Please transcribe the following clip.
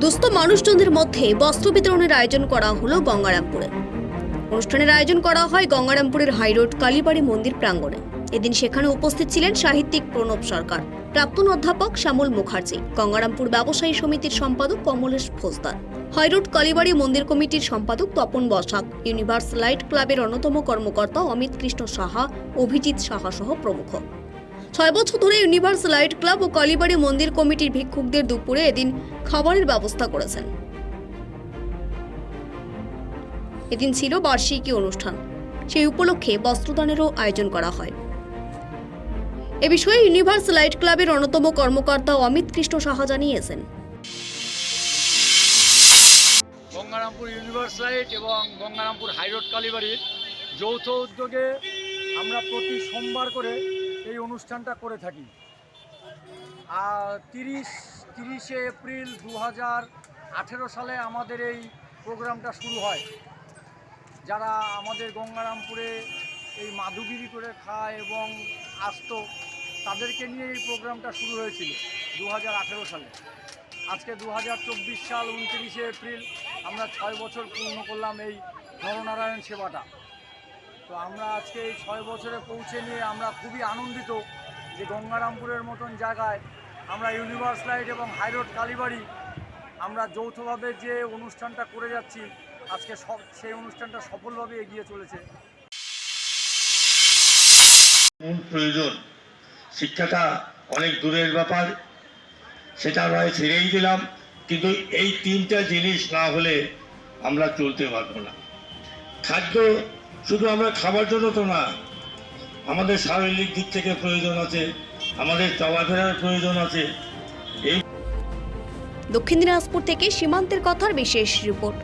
দুস্থ মানুষজনদের মধ্যে বস্ত্র বিতরণের আয়োজন করা হলো গঙ্গারামপুরে। অনুষ্ঠানের আয়োজন করা হয় গঙ্গারামপুরের হাইরোড কালীবাড়ি মন্দির প্রাঙ্গণে। এদিন সেখানে উপস্থিত ছিলেন সাহিত্যিক প্রণব সরকার, প্রাক্তন অধ্যাপক শ্যামল মুখার্জি, গঙ্গারামপুর ব্যবসায়ী সমিতির সম্পাদক কমলেশ ফৌজদার, হাইরোড কালীবাড়ি মন্দির কমিটির সম্পাদক তপন বসাক, ইউনিভার্স লাইট ক্লাবের অন্যতম কর্মকর্তা অমিত কৃষ্ণ সাহা, অভিজিৎ সাহা সহ প্রমুখ। 6 বছর ধরে ইউনিভার্স লাইট ক্লাব ও কালীবাড়ি মন্দির কমিটির ভিক্ষুকদের দুপুরে এদিন খাবারের ব্যবস্থা করেছেন। এদিন ছিল বার্ষিকী অনুষ্ঠান, সেই উপলক্ষে বস্ত্রদানেরও আয়োজন করা হয়। এ বিষয়ে ইউনিভার্স লাইট ক্লাবের অন্যতম কর্মকর্তা অমিত কৃষ্ণ সাহা জানিয়েছেন, গঙ্গারামপুর ইউনিভার্স লাইট এবং গঙ্গারামপুর হাইরোড কালীবাড়ির যৌথ উদ্যোগে আমরা প্রতি সোমবার করে এই অনুষ্ঠানটা করে থাকি। আর 30শে এপ্রিল 2018 সালে আমাদের এই প্রোগ্রামটা শুরু হয়। যারা আমাদের গঙ্গারামপুরে এই মাধুগিরি করে খায় এবং আসতো, তাদেরকে নিয়ে এই প্রোগ্রামটা শুরু হয়েছিল 2018 সালে। আজকে 2024 সাল 29শে এপ্রিল আমরা 6 বছর পূর্ণ করলাম এই নরনারায়ণ সেবাটা। তো আমরা আজকে এই 6 বছরে পৌঁছে নিয়ে আমরা খুবই আনন্দিত যে গঙ্গারামপুরের মতন জায়গায় আমরা ইউনিভার্স লাইট এবং হাইরোড কালীবাড়ি আমরা যৌথভাবে যে অনুষ্ঠানটা করে যাচ্ছি, আজকে সেই অনুষ্ঠানটা সফলভাবে এগিয়ে চলেছে। মূল প্রয়োজন শিক্ষাটা অনেক দূরের ব্যাপার, সেটা নয় ছেড়েই দিলাম, কিন্তু এই 3টা জিনিস না হলে আমরা চলতে পারবো না। খাদ্য শুধু আমরা খাবার জন্য তো না, আমাদের শারীরিক দিক থেকে প্রয়োজন আছে, আমাদের চলাফেরার প্রয়োজন আছে। দক্ষিণ দিনাজপুর থেকে সীমান্তের কথার বিশেষ রিপোর্ট।